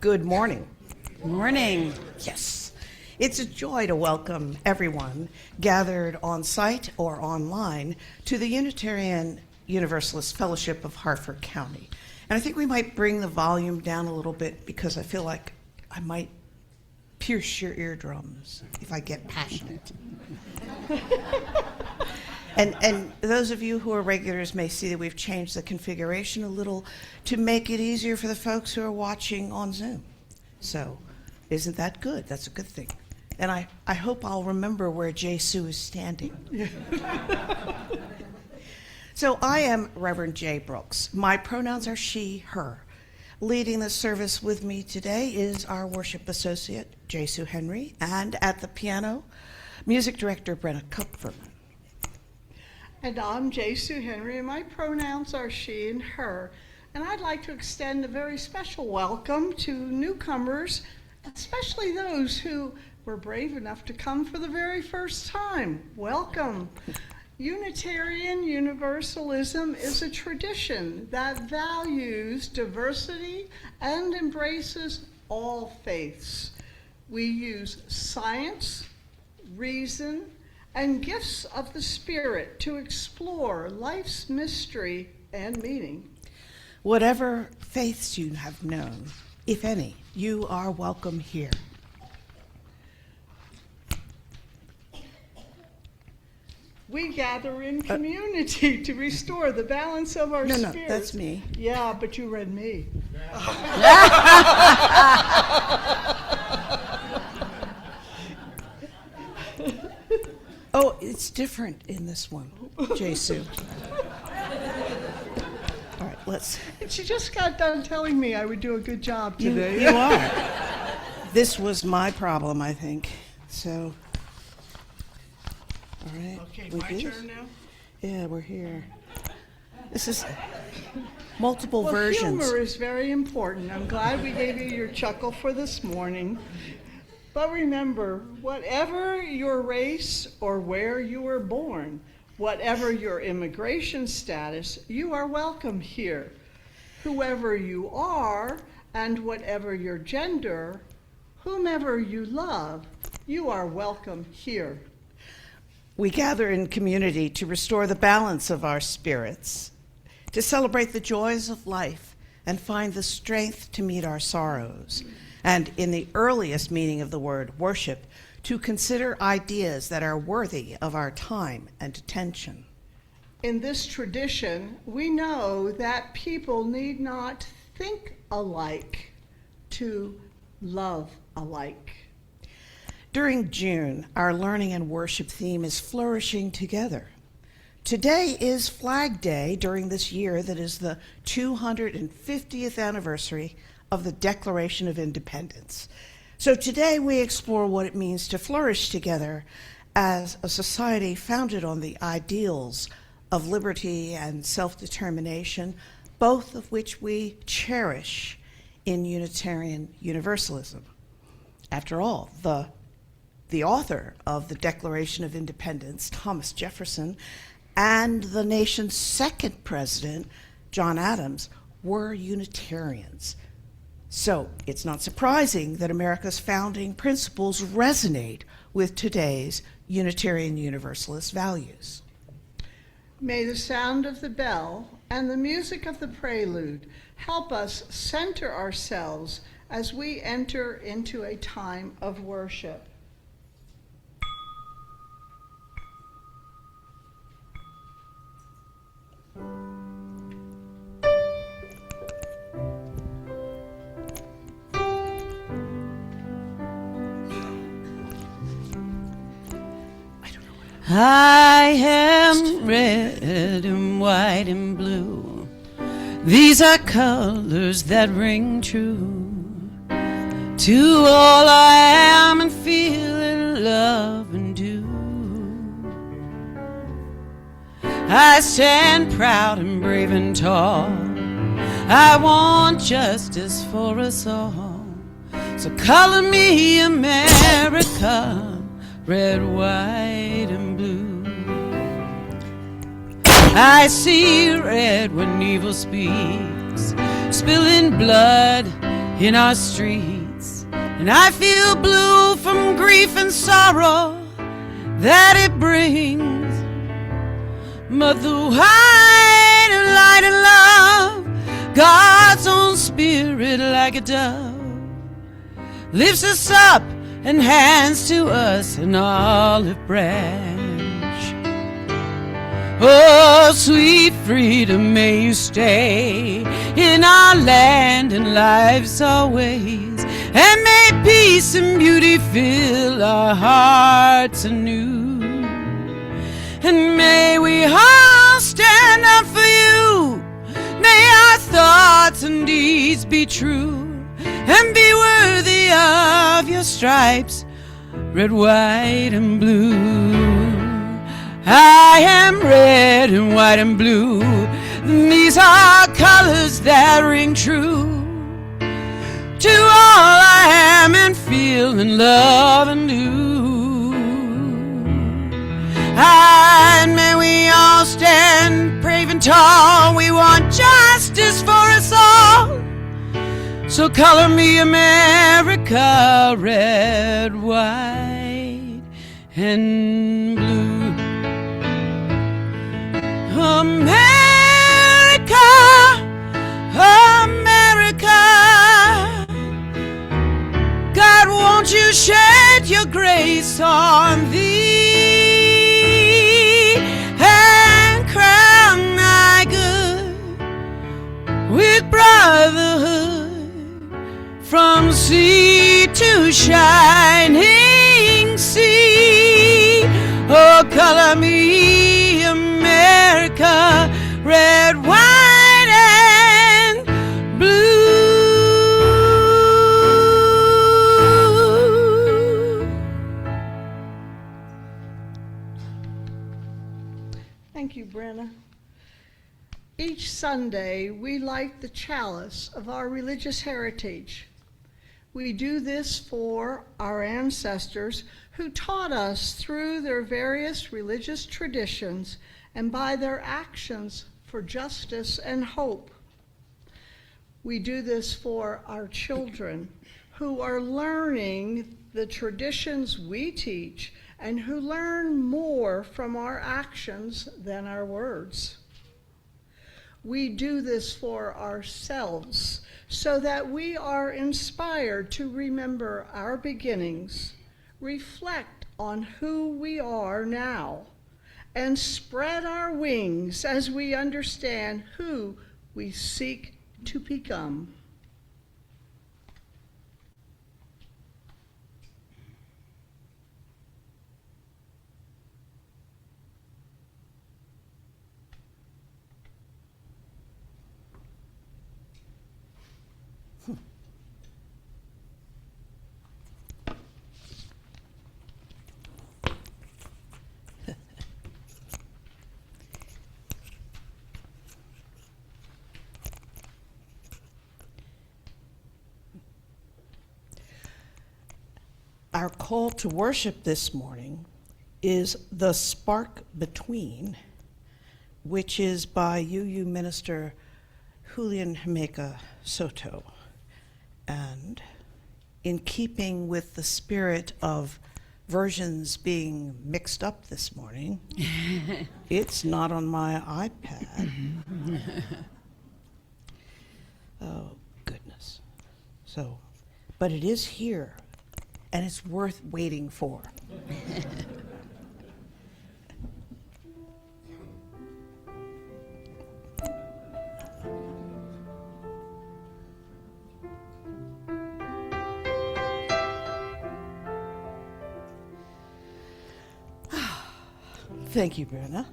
Good morning. Morning. Yes. It's a joy to welcome everyone gathered on site or online to the Unitarian Universalist Fellowship of Harford County. And I think we might bring the volume down a little bit because I feel like I might pierce your eardrums if I get passionate. And those of you who are regulars may see that we've changed the configuration a little to make it easier for the folks who are watching on Zoom. So isn't that good? That's a good thing. And I hope I'll remember where J. Sue is standing. So I am Reverend J. Brooks. My pronouns are she, her. Leading the service with me today is our worship associate, J. Sue Henry, and at the piano, music director Brenna Kupfer. And I'm J. Sue Henry, and my pronouns are she and her. And I'd like to extend a very special welcome to newcomers, especially those who were brave enough to come for the very first time. Welcome. Unitarian Universalism is a tradition that values diversity and embraces all faiths. We use science, reason, and gifts of the Spirit to explore life's mystery and meaning. Whatever faiths you have known, if any, you are welcome here. We gather in community to restore the balance of our spirits. No, that's me. Yeah, but you read me. Oh, it's different in this one, J. Sue. All right, let's. She just got done telling me I would do a good job today. You are. This was my problem, I think. So, all right. Okay, we my good? turn now? Yeah, we're here. This is multiple Well, versions. humor is very important. I'm glad we gave you your chuckle for this morning. But remember, whatever your race or where you were born, whatever your immigration status, you are welcome here. Whoever you are and whatever your gender, whomever you love, you are welcome here. We gather in community to restore the balance of our spirits, to celebrate the joys of life and find the strength to meet our sorrows. And in the earliest meaning of the word worship, to consider ideas that are worthy of our time and attention. In this tradition, we know that people need not think alike to love alike. During June, our learning and worship theme is flourishing together. Today is Flag Day during this year that is the 250th anniversary of the Declaration of Independence. So today we explore what it means to flourish together as a society founded on the ideals of liberty and self-determination, both of which we cherish in Unitarian Universalism. After all, the author of the Declaration of Independence, Thomas Jefferson, and the nation's second president, John Adams, were Unitarians. So it's not surprising that America's founding principles resonate with today's Unitarian Universalist values. May the sound of the bell and the music of the prelude help us center ourselves as we enter into a time of worship. I am red and white and blue. These are colors that ring true to all I am and feel and love and do. I stand proud and brave and tall. I want justice for us all. So color me America, red, white, and blue. I see red when evil speaks, spilling blood in our streets. And I feel blue from grief and sorrow that it brings. But the white of light and love, God's own spirit like a dove, lifts us up and hands to us an olive branch. Oh, sweet freedom, may you stay in our land and lives always, and may peace and beauty fill our hearts anew. And may we all stand up for you, may our thoughts and deeds be true, and be worthy of your stripes, red, white, and blue. I am red and white and blue. These are colors that ring true to all I am and feel and love and do. And may we all stand brave and tall. We want justice for us all. So color me America, red, white, and blue. America, America, God, won't you shed your grace on thee and crown thy good with brotherhood from sea to shining sea. Oh, color me America, red, white, and blue. Thank you, Brenna. Each Sunday, we light the chalice of our religious heritage. We do this for our ancestors who taught us through their various religious traditions and by their actions for justice and hope. We do this for our children who are learning the traditions we teach and who learn more from our actions than our words. We do this for ourselves so that we are inspired to remember our beginnings, reflect on who we are now, and spread our wings as we understand who we seek to become. Our call to worship this morning is The Spark Between, which is by UU Minister Julian Jamaica Soto. And in keeping with the spirit of versions being mixed up this morning, it's not on my iPad. Oh, goodness. So, but it is here. And it's worth waiting for. Thank you, Brenna.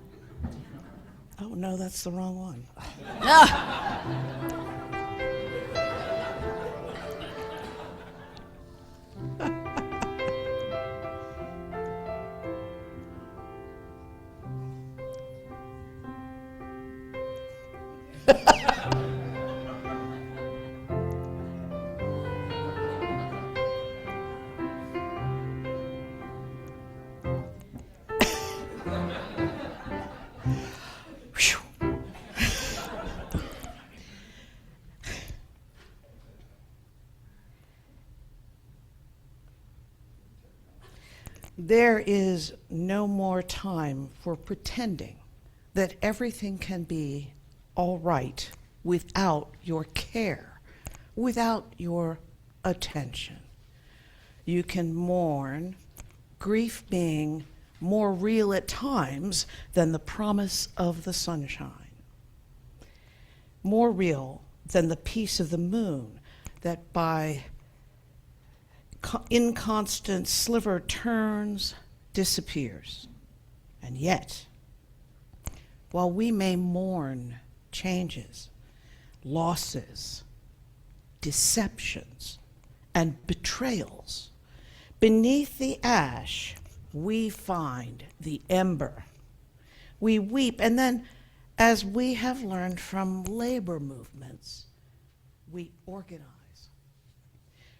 Oh, no, that's the wrong one. There is no more time for pretending that everything can be all right without your care, without your attention. You can mourn, grief being more real at times than the promise of the sunshine, more real than the peace of the moon that by inconstant sliver turns, disappears. And yet, while we may mourn changes, losses, deceptions, and betrayals, beneath the ash, we find the ember. We weep, and then, as we have learned from labor movements, we organize.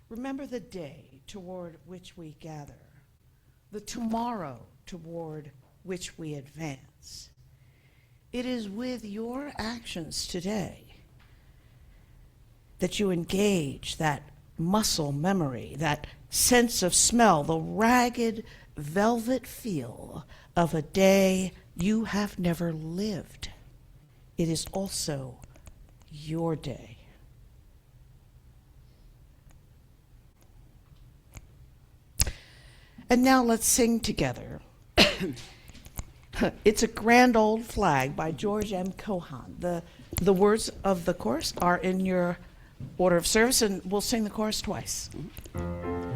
Remember the day toward which we gather, the tomorrow toward which we advance. It is with your actions today that you engage that muscle memory, that sense of smell, the ragged velvet feel of a day you have never lived. It is also your day. And now let's sing together. It's a Grand Old Flag by George M. Cohan. The words of the chorus are in your order of service, and we'll sing the chorus twice.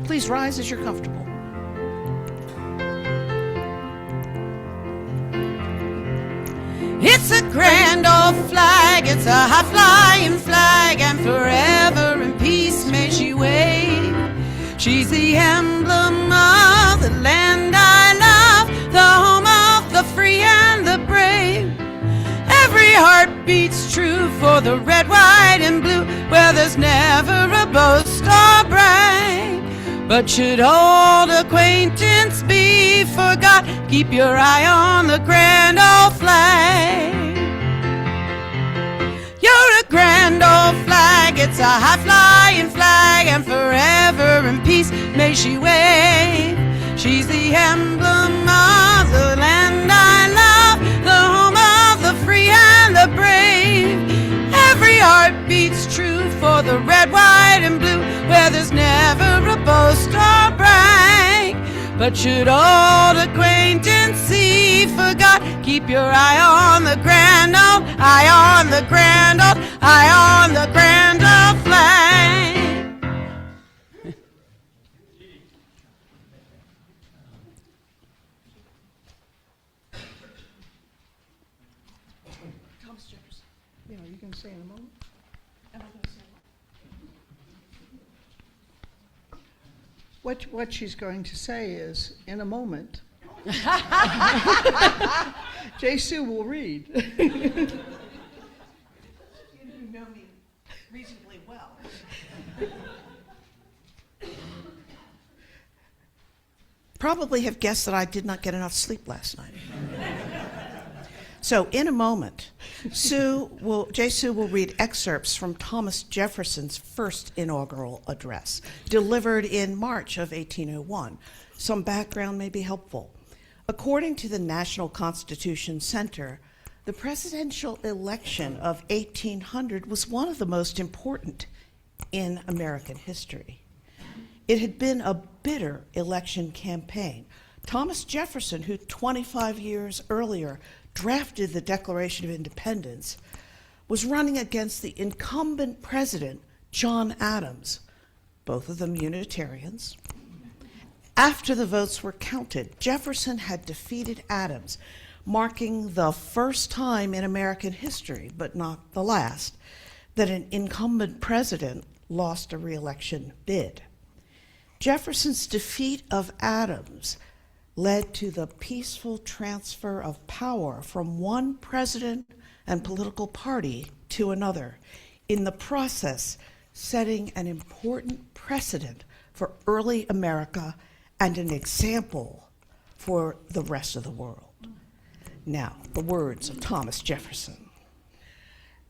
Please rise as you're comfortable. It's a grand old flag, it's a high-flying flag, and forever in peace may she wave. She's the emblem of the land I love, the home of the free and the brave. Every heart beats true for the red, white, and blue, where there's never a boast or brag. But should old acquaintance be forgot, keep your eye on the grand old flag. You're a grand old flag, it's a high-flying flag, and forever in peace may she wave. She's the emblem of the land I love, the home of the free and the brave. Every heart beats true for the red, white, and blue, where there's never a boast or brag. But should old acquaintance see forgot, keep your eye on the grand old, eye on the grand old, eye on the grand old flag. Thomas Jefferson. You know, you can say in a moment. Am I going to say What she's going to say is, in a moment, J. Sue will read. You know me reasonably well. Probably have guessed that I did not get enough sleep last night. So in a moment, J. Sue will read excerpts from Thomas Jefferson's first inaugural address, delivered in March of 1801. Some background may be helpful. According to the National Constitution Center, the presidential election of 1800 was one of the most important in American history. It had been a bitter election campaign. Thomas Jefferson, who 25 years earlier drafted the Declaration of Independence, was running against the incumbent president, John Adams, both of them Unitarians. After the votes were counted, Jefferson had defeated Adams, marking the first time in American history, but not the last, that an incumbent president lost a re-election bid. Jefferson's defeat of Adams led to the peaceful transfer of power from one president and political party to another, in the process setting an important precedent for early America and an example for the rest of the world. Now, the words of Thomas Jefferson.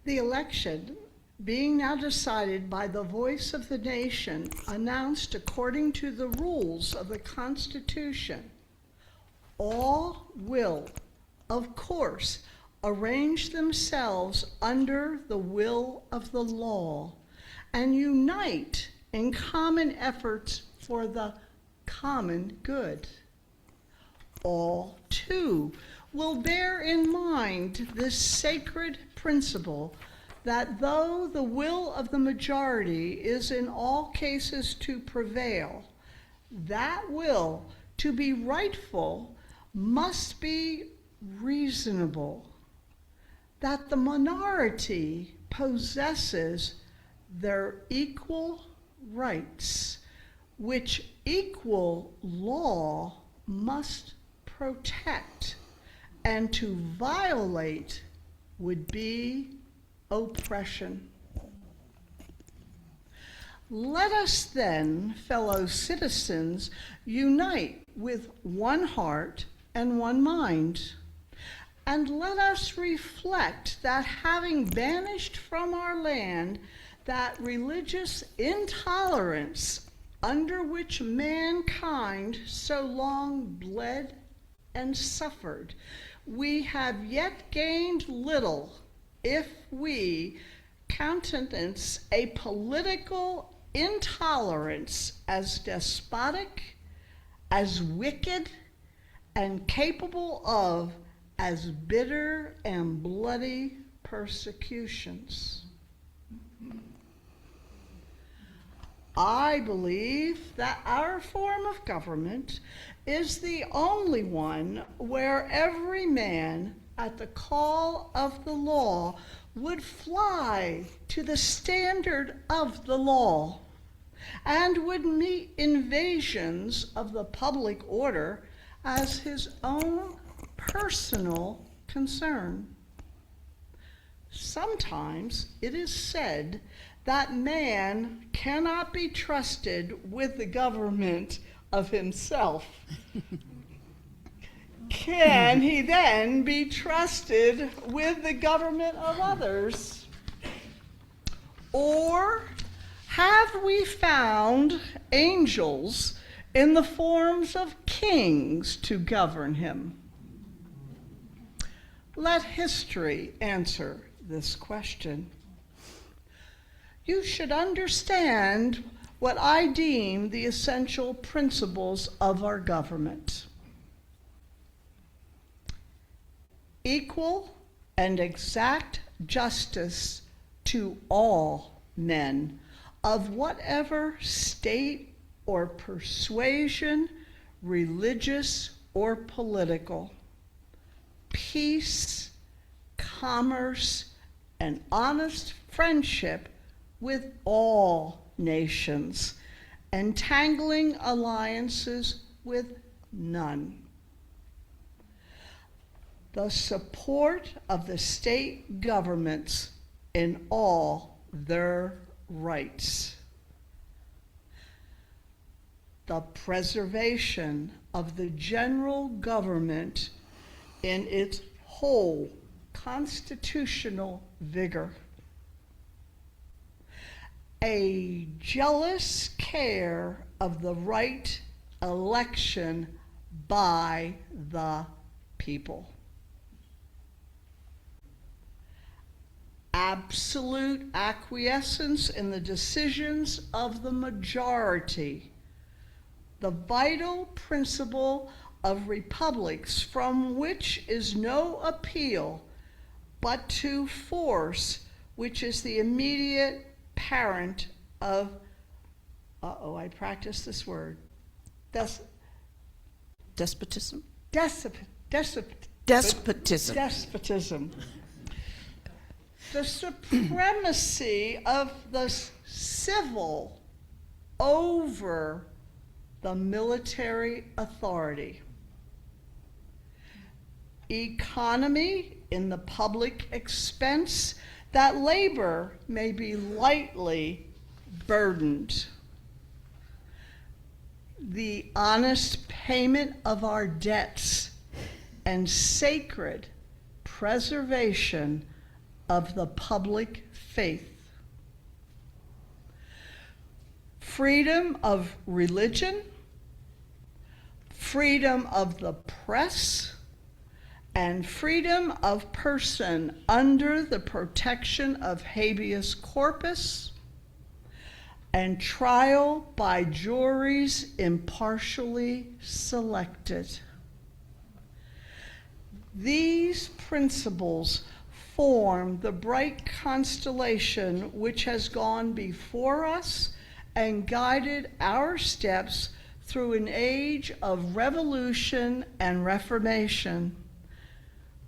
The election, being now decided by the voice of the nation, announced according to the rules of the Constitution, all will, of course, arrange themselves under the will of the law and unite in common efforts for the common good. All, too, will bear in mind this sacred principle that though the will of the majority is in all cases to prevail, that will, to be rightful, must be reasonable, that the minority possesses their equal rights, which equal law must protect, and to violate would be oppression. Let us then, fellow citizens, unite with one heart and one mind, and let us reflect that having banished from our land that religious intolerance under which mankind so long bled and suffered, we have yet gained little if we countenance a political intolerance as despotic, as wicked, and capable of as bitter and bloody persecutions. I believe that our form of government is the only one where every man at the call of the law would fly to the standard of the law and would meet invasions of the public order as his own personal concern. Sometimes it is said that man cannot be trusted with the government of himself. Can he then be trusted with the government of others? Or have we found angels in the forms of kings to govern him? Let history answer this question. You should understand what I deem the essential principles of our government. Equal and exact justice to all men of whatever state or persuasion, religious or political. Peace, commerce, and honest friendship with all nations, entangling alliances with none. The support of the state governments in all their rights. The preservation of the general government in its whole constitutional vigor. A jealous care of the right election by the people. Absolute acquiescence in the decisions of the majority, the vital principle of republics from which is no appeal but to force, which is the immediate parent of, I practice this word, Despotism? Despotism. The supremacy of the civil over the military authority. Economy in the public expense, that labor may be lightly burdened. The honest payment of our debts and sacred preservation of the public faith. Freedom of religion, freedom of the press, and freedom of person under the protection of habeas corpus, and trial by juries impartially selected. These principles form the bright constellation which has gone before us and guided our steps through an age of revolution and reformation.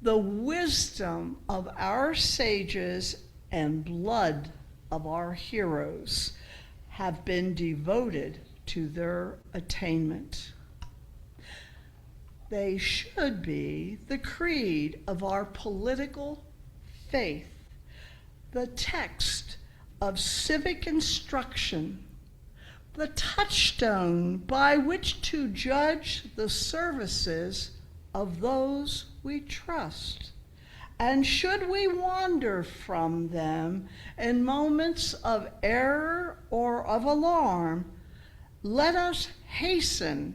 The wisdom of our sages and blood of our heroes have been devoted to their attainment. They should be the creed of our political faith, the text of civic instruction, the touchstone by which to judge the services of those we trust. And should we wander from them in moments of error or of alarm, let us hasten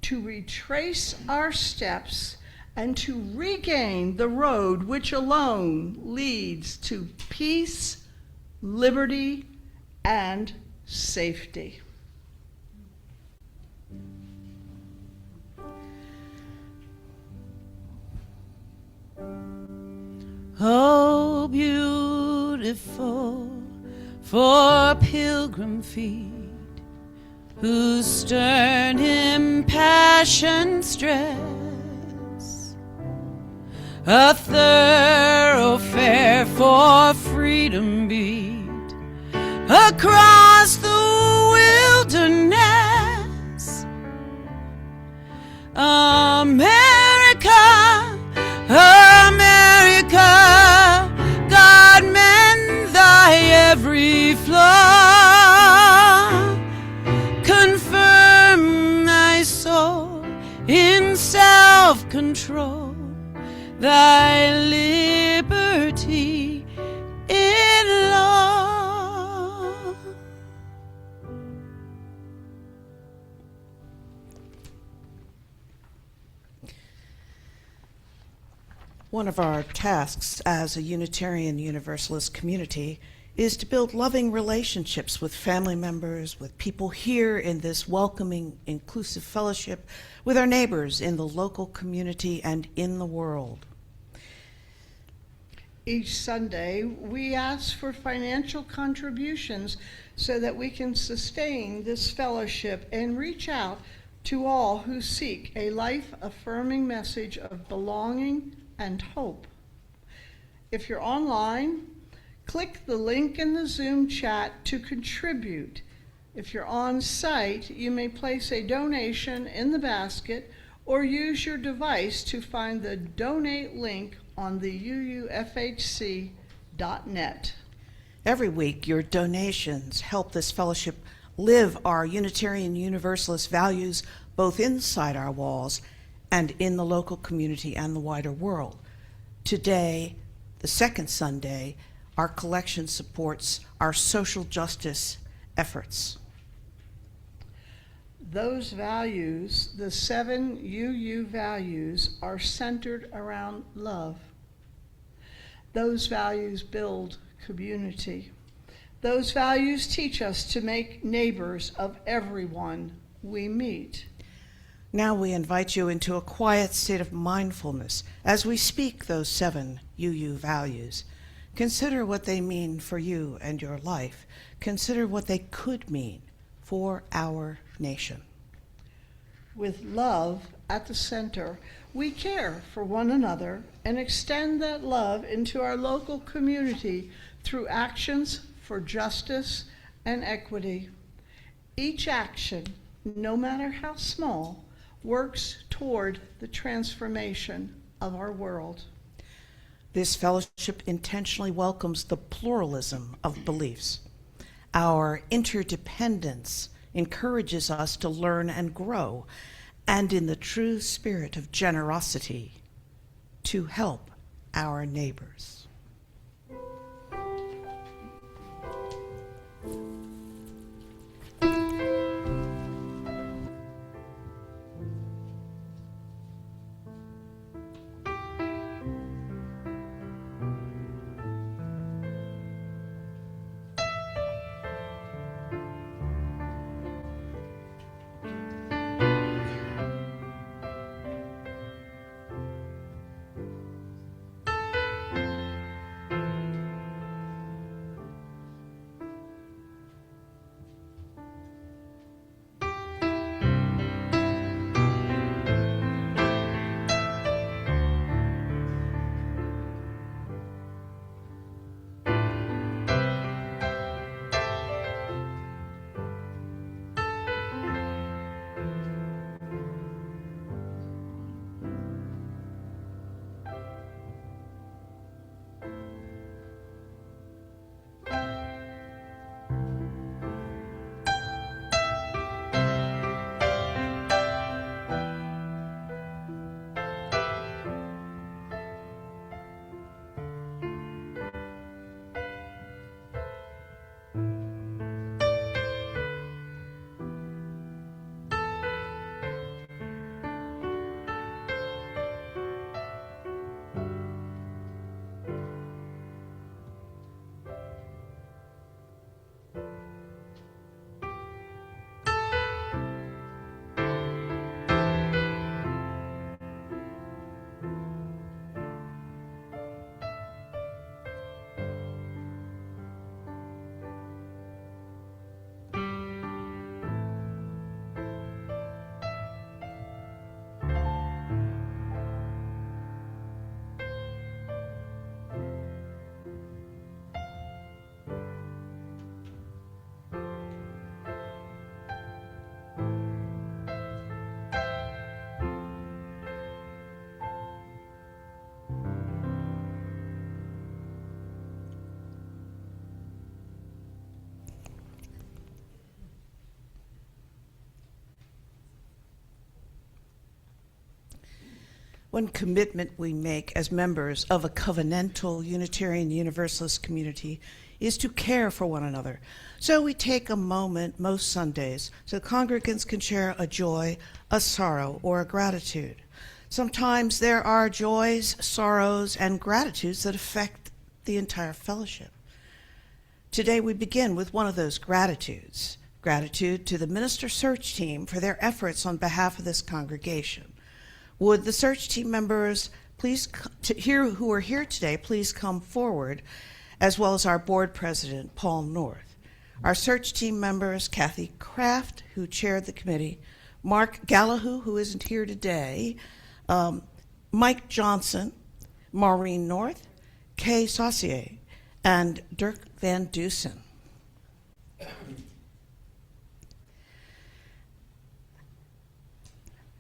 to retrace our steps and to regain the road which alone leads to peace, liberty, and safety. Oh, beautiful for pilgrim feet, whose stern impassioned stress a thoroughfare for freedom beat across the wilderness. America, America, God mend thy every flaw, confirm thy soul in self-control, thy liberty in law. One of our tasks as a Unitarian Universalist community is to build loving relationships with family members, with people here in this welcoming, inclusive fellowship, with our neighbors in the local community and in the world. Each Sunday, we ask for financial contributions so that we can sustain this fellowship and reach out to all who seek a life-affirming message of belonging and hope. If you're online, click the link in the Zoom chat to contribute. If you're on site, you may place a donation in the basket or use your device to find the donate link on the uufhc.net. Every week, your donations help this fellowship live our Unitarian Universalist values both inside our walls and in the local community and the wider world. Today, the second Sunday, our collection supports our social justice efforts. Those values, the 7 UU values, are centered around love. Those values build community. Those values teach us to make neighbors of everyone we meet. Now we invite you into a quiet state of mindfulness as we speak those 7 UU values. Consider what they mean for you and your life. Consider what they could mean for our nation. With love at the center, we care for one another and extend that love into our local community through actions for justice and equity. Each action, no matter how small, works toward the transformation of our world. This fellowship intentionally welcomes the pluralism of beliefs. Our interdependence encourages us to learn and grow, and in the true spirit of generosity, to help our neighbors. One commitment we make as members of a covenantal Unitarian Universalist community is to care for one another. So we take a moment most Sundays so congregants can share a joy, a sorrow, or a gratitude. Sometimes there are joys, sorrows, and gratitudes that affect the entire fellowship. Today we begin with one of those gratitudes. Gratitude to the minister search team for their efforts on behalf of this congregation. Would the search team members who are here today please come forward, as well as our board president, Paul North. Our search team members, Kathy Kraft, who chaired the committee, Mark Gallahue, who isn't here today, Mike Johnson, Maureen North, Kay Saucier, and Dirk Van Dusen.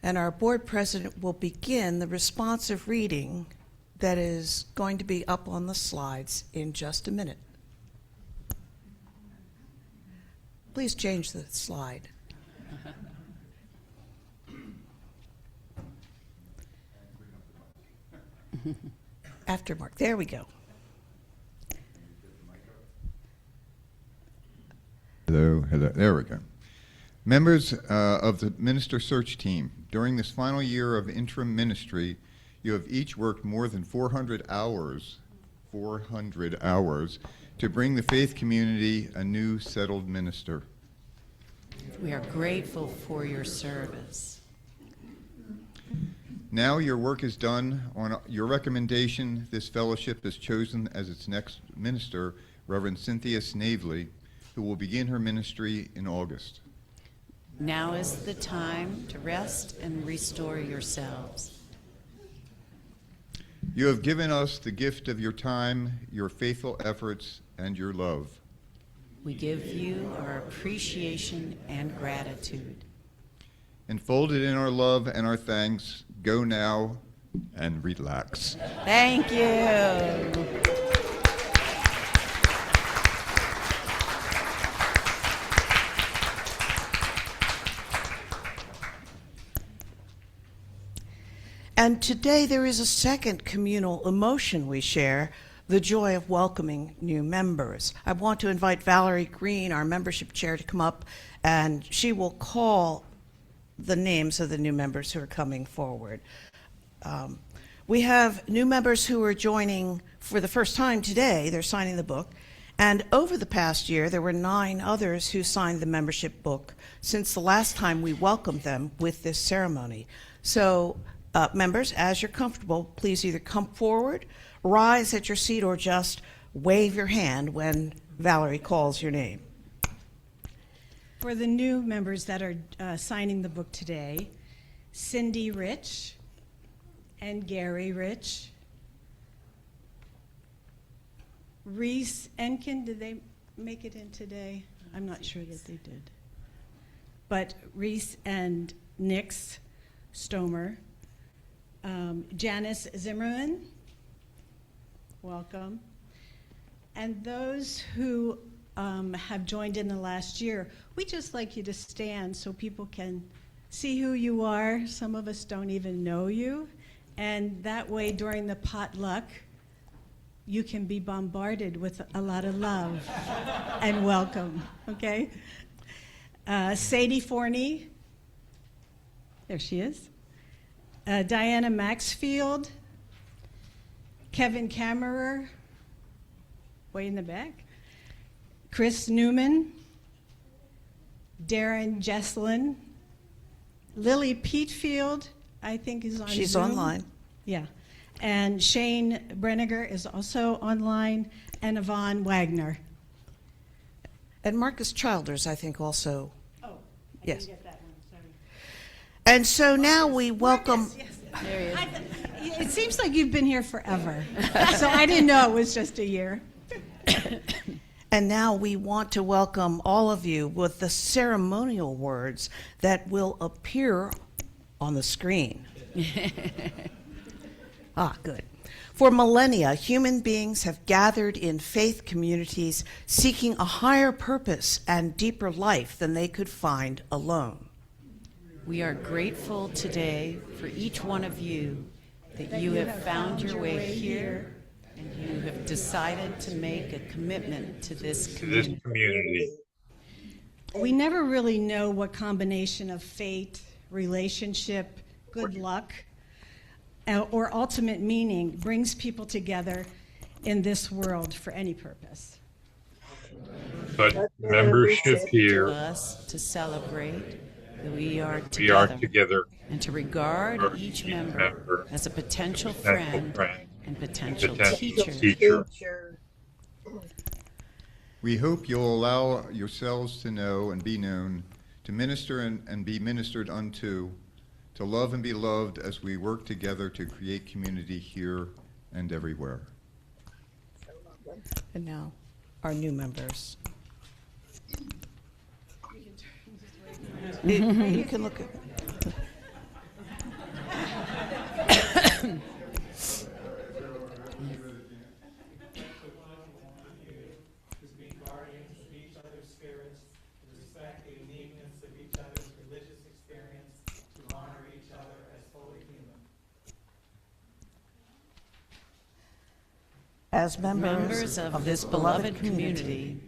And our board president will begin the responsive reading that is going to be up on the slides in just a minute. Please change the slide. After Mark, there we go. Hello, there we go. Members of the minister search team, during this final year of interim ministry, you have each worked more than 400 hours to bring the faith community a new settled minister. We are grateful for your service. Now your work is done. On your recommendation, this fellowship has chosen as its next minister Reverend Cynthia Snavely, who will begin her ministry in August. Now is the time to rest and restore yourselves. You have given us the gift of your time, your faithful efforts, and your love. We give you our appreciation and gratitude. Enfolded in our love and our thanks, go now and relax. Thank you. And today there is a second communal emotion we share, the joy of welcoming new members. I want to invite Valerie Green, our membership chair, to come up, and she will call the names of the new members who are coming forward. We have new members who are joining for the first time today. They're signing the book. And over the past year, there were 9 others who signed the membership book since the last time we welcomed them with this ceremony. So, members, as you're comfortable, please either come forward, rise at your seat, or just wave your hand when Valerie calls your name. For the new members that are signing the book today, Cindy Rich and Gary Rich. Reese Enkin, did they make it in today? I'm not sure that they did. But Reese and Nix Stomer. Janice Zimmerman, welcome. And those who have joined in the last year, we just like you to stand so people can see who you are. Some of us don't even know you. And that way, during the potluck, you can be bombarded with a lot of love and welcome, okay? Sadie Forney, there she is. Diana Maxfield, Kevin Kammerer, way in the back, Chris Newman, Darren Jesslin, Lily Petefield, I think is on She's Zoom. online. Yeah. And Shane Brenniger is also online, and Yvonne Wagner. And Marcus Childers, I think, also. Oh, I Yes. didn't get that one, sorry. And so now we welcome. Marcus, yes. There he is. It seems like you've been here forever, so I didn't know it was just a year. And now we want to welcome all of you with the ceremonial words that will appear on the screen. Good. For millennia, human beings have gathered in faith communities seeking a higher purpose and deeper life than they could find alone. We are grateful today for each one of you that you have found your way here and you have decided to make a commitment to this community. We never really know what combination of fate, relationship, good luck, or ultimate meaning brings people together in this world for any purpose. But membership here, Us to celebrate that we are we are together together, and to regard each member as a potential friend and potential teacher. We hope you'll allow yourselves to know and be known, to minister and be ministered unto, to love and be loved as we work together to create community here and everywhere. And now, our new members. You can look at. As Members of this beloved community,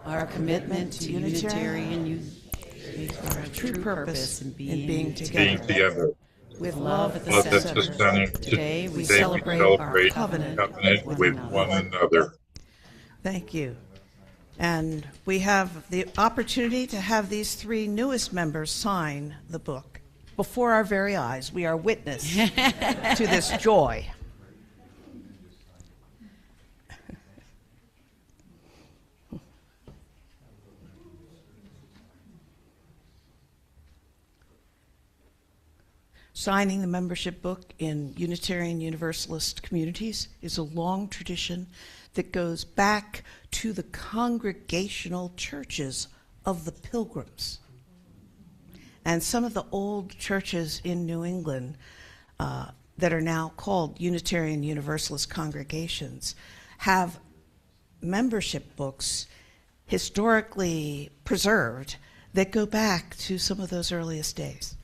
our commitment to Unitarian youth is our true purpose in being together. with Love at the love at center. the center. Today we Today celebrate our covenant with one another. Thank you. And we have the opportunity to have these three newest members sign the book. Before our very eyes, we are witness to this joy. Signing the membership book in Unitarian Universalist communities is a long tradition that goes back to the congregational churches of the Pilgrims. And some of the old churches in New England that are now called Unitarian Universalist congregations have membership books historically preserved that go back to some of those earliest days.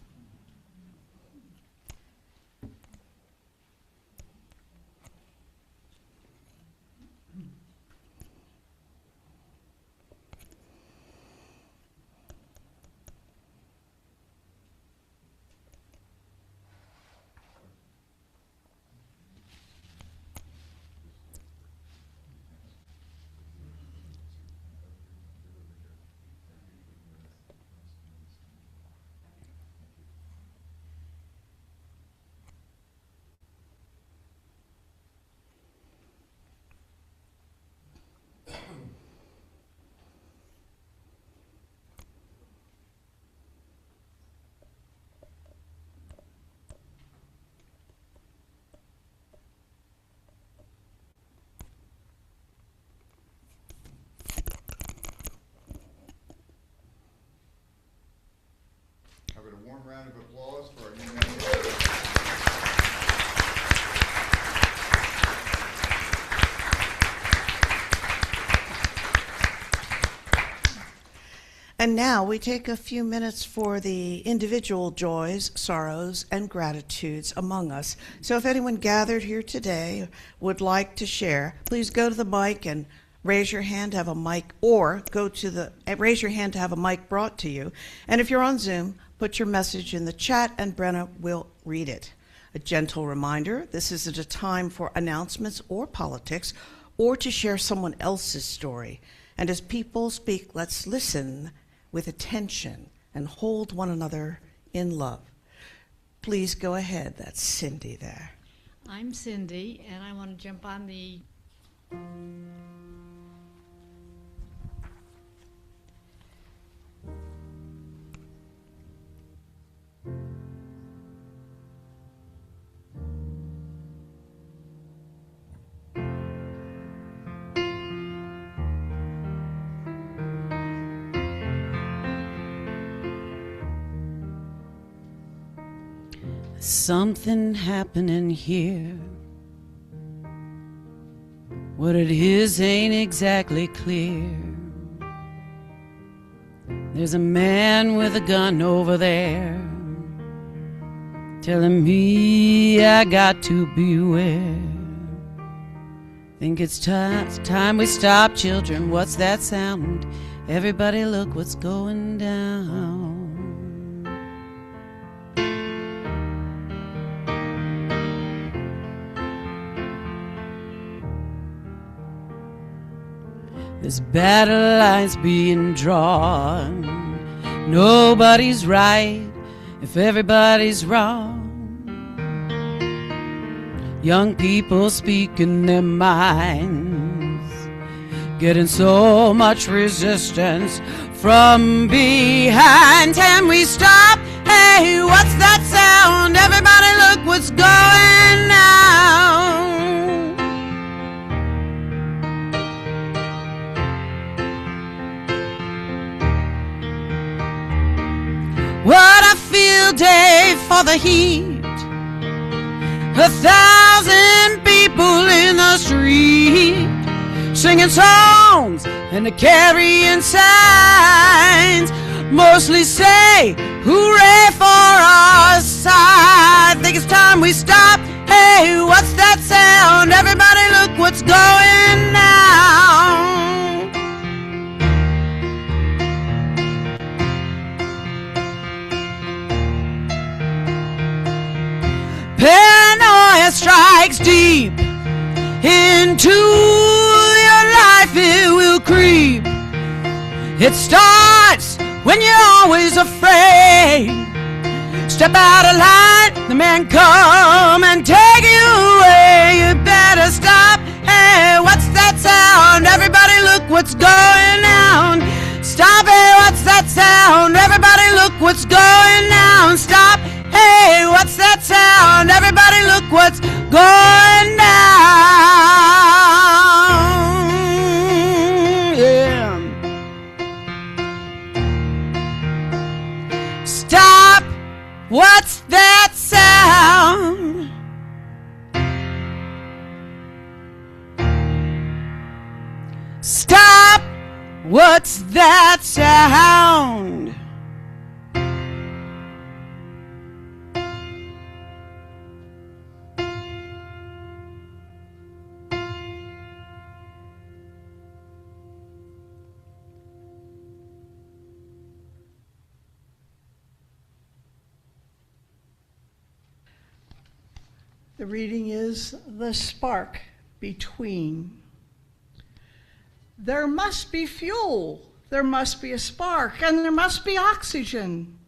How about a warm round of applause for our new members? And now we take a few minutes for the individual joys, sorrows, and gratitudes among us. So if anyone gathered here today would like to share, please go to the mic and raise your hand to have a mic, or raise your hand to have a mic brought to you. And if you're on Zoom, put your message in the chat and Brenna will read it. A gentle reminder, this isn't a time for announcements or politics or to share someone else's story. And as people speak, let's listen with attention and hold one another in love. Please go ahead. That's Cindy there. I'm Cindy, and I want to jump on the Something happening here. What it is ain't exactly clear. There's a man with a gun over there, telling me I got to beware. Think it's time we stop, children. What's that sound? Everybody look what's going down. This battle line's being drawn. Nobody's right if everybody's wrong. Young people speaking their minds, getting so much resistance from behind. Can we stop? Hey, what's that sound? Everybody look what's going on. What a field day for the heat. 1,000 people in the street, singing songs and carrying signs. Mostly say hooray for our side. Think it's time we stop. Hey, what's that sound? Everybody look what's going on. Paranoia strikes deep into your life, it will creep. It starts when you're always afraid. Step out of line, the man come and take you away. You better stop. Hey, what's that sound? Everybody look what's going on. Stop, hey, what's that sound? Everybody look what's going on. Stop. Hey, what's that sound? Everybody look what's going down. Yeah. Stop. What's that sound? Stop. What's that sound? The reading is The Spark Between. There must be fuel, there must be a spark, and there must be oxygen.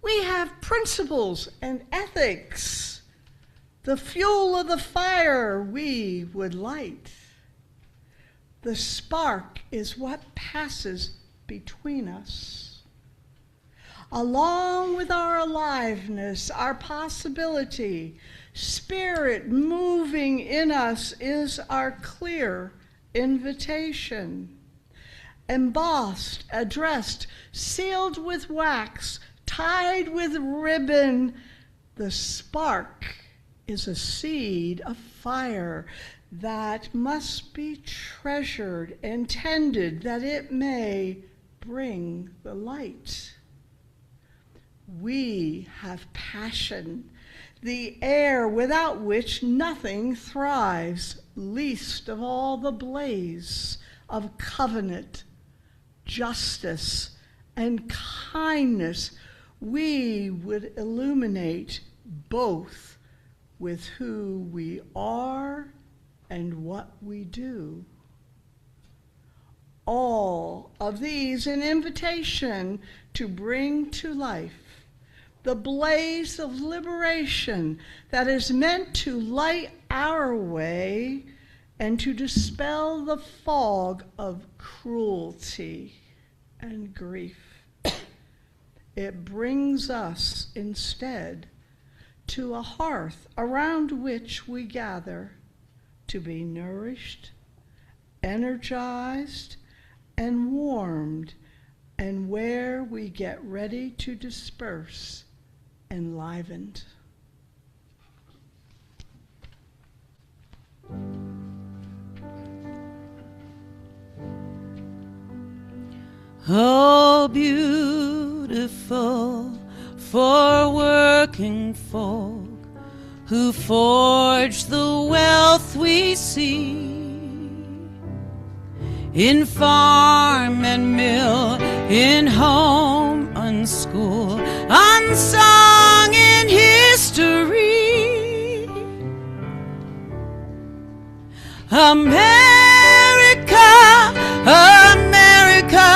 We have principles and ethics. The fuel of the fire we would light. The spark is what passes between us. Along with our aliveness, our possibility, spirit moving in us is our clear invitation. Embossed, addressed, sealed with wax, tied with ribbon, the spark is a seed of fire that must be treasured and tended that it may bring the light. We have passion, the air without which nothing thrives, least of all the blaze of covenant, justice, and kindness. We would illuminate both with who we are and what we do. All of these an invitation to bring to life the blaze of liberation that is meant to light our way and to dispel the fog of cruelty and grief. It brings us instead to a hearth around which we gather to be nourished, energized, and warmed, and where we get ready to disperse, enlivened. Oh, beautiful for working folk who forge the wealth we see in farm and mill, in home and school, unsung in history. America, America,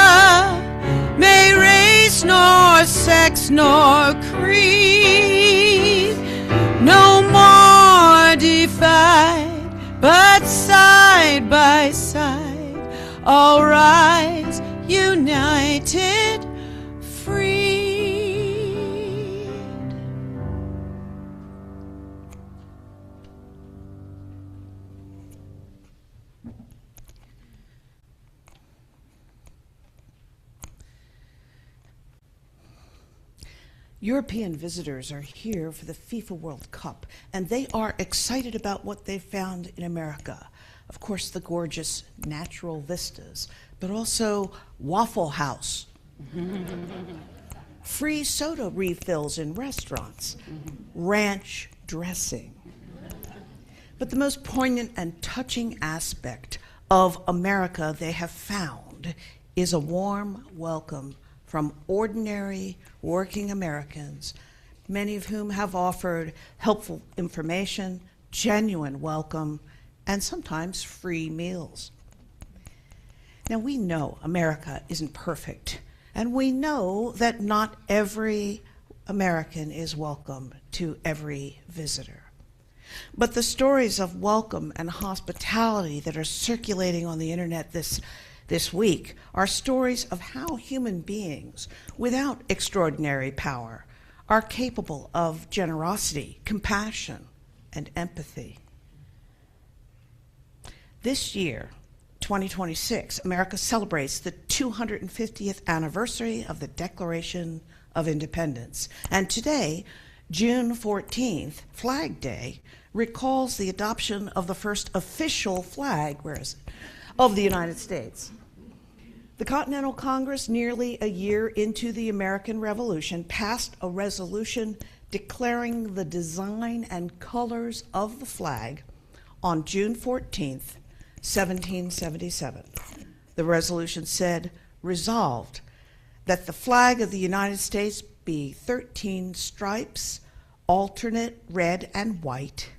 may race nor sex nor creed no more divide, but side by side all rise united, free. European visitors are here for the FIFA World Cup, and they are excited about what they've found in America. Of course, the gorgeous natural vistas, but also Waffle House, free soda refills in restaurants, ranch dressing. But the most poignant and touching aspect of America they have found is a warm welcome from ordinary working Americans, many of whom have offered helpful information, genuine welcome, and sometimes free meals. Now, we know America isn't perfect, and we know that not every American is welcome to every visitor. But the stories of welcome and hospitality that are circulating on the internet this week are stories of how human beings, without extraordinary power, are capable of generosity, compassion, and empathy. This year, 2026, America celebrates the 250th anniversary of the Declaration of Independence. And today, June 14th, Flag Day, recalls the adoption of the first official flag, of the United States. The Continental Congress, nearly a year into the American Revolution, passed a resolution declaring the design and colors of the flag on June 14th, 1777. The resolution said, resolved, that the flag of the United States be 13 stripes, alternate red and white,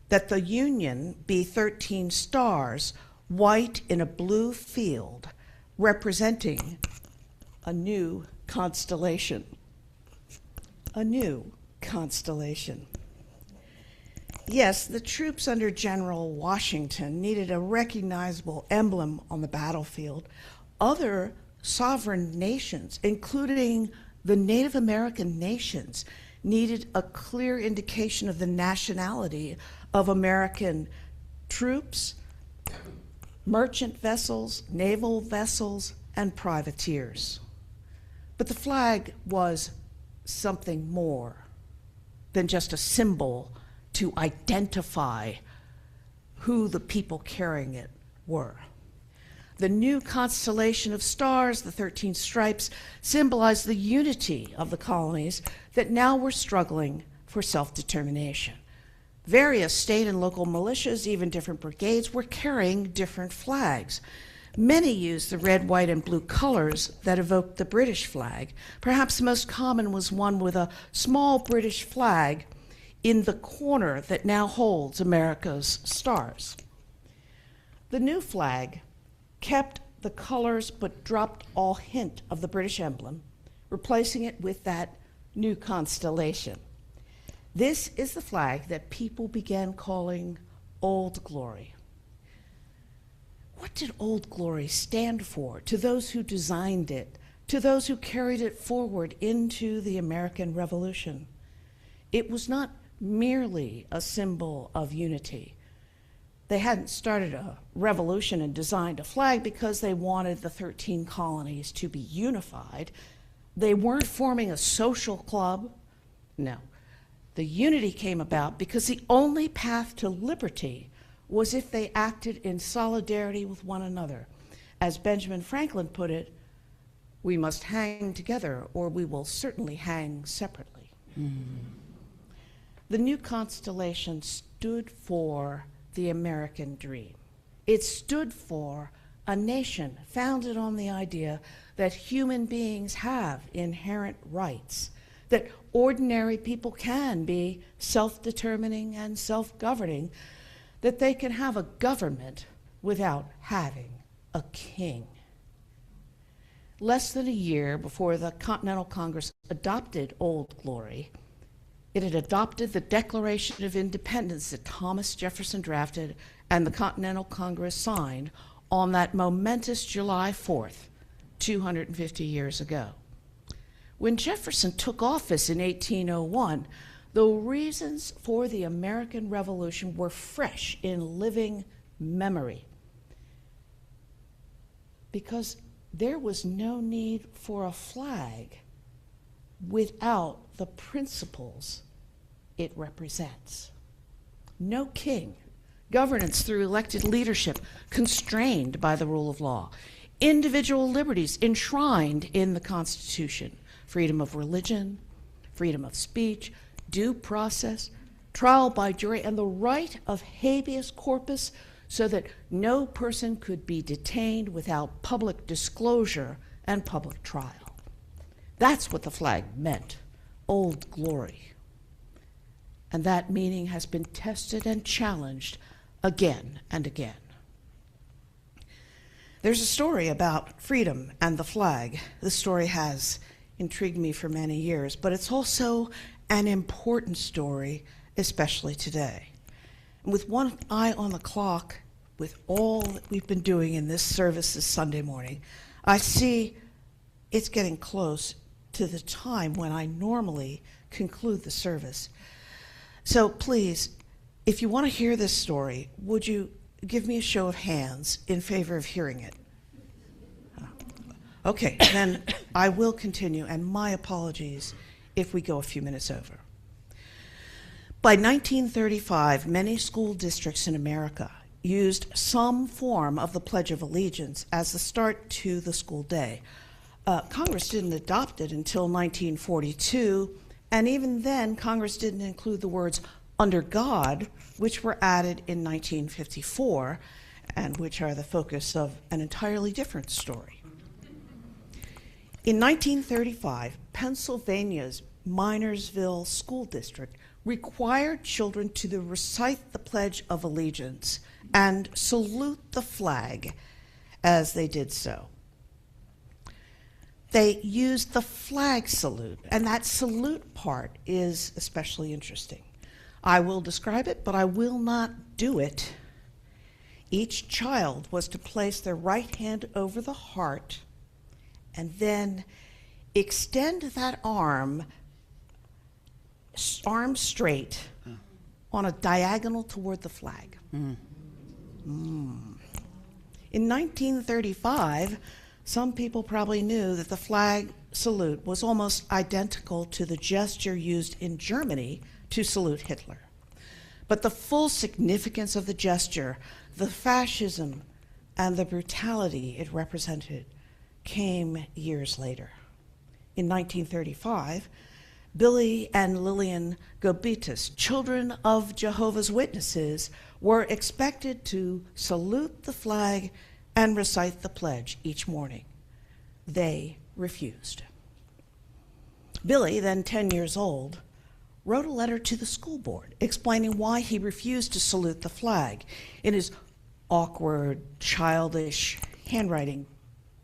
that the Union be 13 stars, white in a blue field, representing a new constellation. A new constellation. Yes, the troops under General Washington needed a recognizable emblem on the battlefield. Other sovereign nations, including the Native American nations, needed a clear indication of the nationality of American troops, merchant vessels, naval vessels, and privateers. But the flag was something more than just a symbol to identify who the people carrying it were. The new constellation of stars, the 13 stripes, symbolized the unity of the colonies that now were struggling for self-determination. Various state and local militias, even different brigades, were carrying different flags. Many used the red, white, and blue colors that evoked the British flag. Perhaps the most common was one with a small British flag in the corner that now holds America's stars. The new flag kept the colors but dropped all hint of the British emblem, replacing it with that new constellation. This is the flag that people began calling Old Glory. What did Old Glory stand for to those who designed it, to those who carried it forward into the American Revolution? It was not merely a symbol of unity. They hadn't started a revolution and designed a flag because they wanted the 13 colonies to be unified. They weren't forming a social club. No. The unity came about because the only path to liberty was if they acted in solidarity with one another. As Benjamin Franklin put it, We must hang together, or we will certainly hang separately. The new constellation stood for the American dream. It stood for a nation founded on the idea that human beings have inherent rights, that ordinary people can be self-determining and self-governing, that they can have a government without having a king. Less than a year before the Continental Congress adopted Old Glory, it had adopted the Declaration of Independence that Thomas Jefferson drafted and the Continental Congress signed on that momentous July 4th, 250 years ago. When Jefferson took office in 1801, the reasons for the American Revolution were fresh in living memory, because there was no need for a flag without the principles it represents. No king, governance through elected leadership constrained by the rule of law, individual liberties enshrined in the Constitution, freedom of religion, freedom of speech, due process, trial by jury, and the right of habeas corpus so that no person could be detained without public disclosure and public trial. That's what the flag meant, Old Glory. And that meaning has been tested and challenged again and again. There's a story about freedom and the flag. This story has intrigued me for many years, but it's also an important story, especially today. And with one eye on the clock, with all that we've been doing in this service this Sunday morning, I see it's getting close to the time when I normally conclude the service. So please, if you want to hear this story, would you give me a show of hands in favor of hearing it? Okay, then I will continue, and my apologies if we go a few minutes over. By 1935, many school districts in America used some form of the Pledge of Allegiance as the start to the school day. Congress didn't adopt it until 1942, and even then, Congress didn't include the words "under God," which were added in 1954, and which are the focus of an entirely different story. In 1935, Pennsylvania's Minersville School District required children to recite the Pledge of Allegiance and salute the flag as they did so. They used the flag salute, and that salute part is especially interesting. I will describe it, but I will not do it. Each child was to place their right hand over the heart and then extend that arm straight on a diagonal toward the flag. In 1935, some people probably knew that the flag salute was almost identical to the gesture used in Germany to salute Hitler. But the full significance of the gesture, the fascism and the brutality it represented, came years later. In 1935, Billy and Lillian Gobitis, children of Jehovah's Witnesses, were expected to salute the flag and recite the pledge each morning. They refused. Billy, then 10 years old, wrote a letter to the school board explaining why he refused to salute the flag. In his awkward, childish handwriting,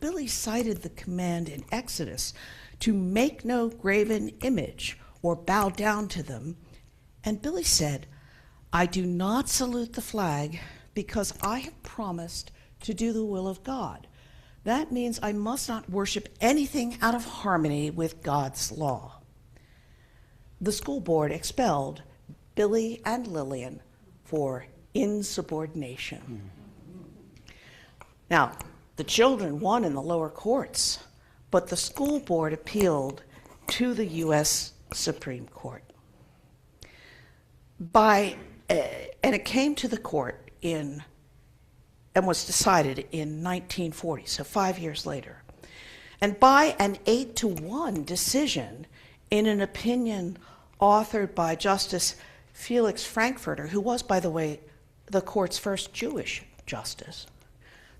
Billy cited the command in Exodus to make no graven image or bow down to them. And Billy said, "I do not salute the flag because I have promised to do the will of God. That means I must not worship anything out of harmony with God's law." The school board expelled Billy and Lillian for insubordination. Now, the children won in the lower courts, but the school board appealed to the U.S. Supreme Court. And it came to the court and was decided in 1940, so 5 years later. And by an 8-1 decision in an opinion authored by Justice Felix Frankfurter, who was, by the way, the court's first Jewish justice,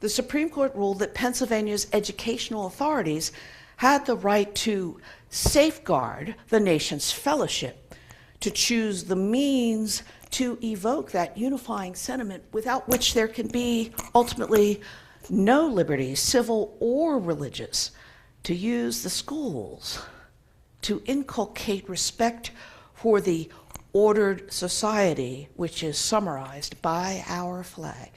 the Supreme Court ruled that Pennsylvania's educational authorities had the right to safeguard the nation's fellowship, to choose the means to evoke that unifying sentiment without which there can be ultimately no liberty, civil or religious, to use the schools to inculcate respect for the ordered society which is summarized by our flag.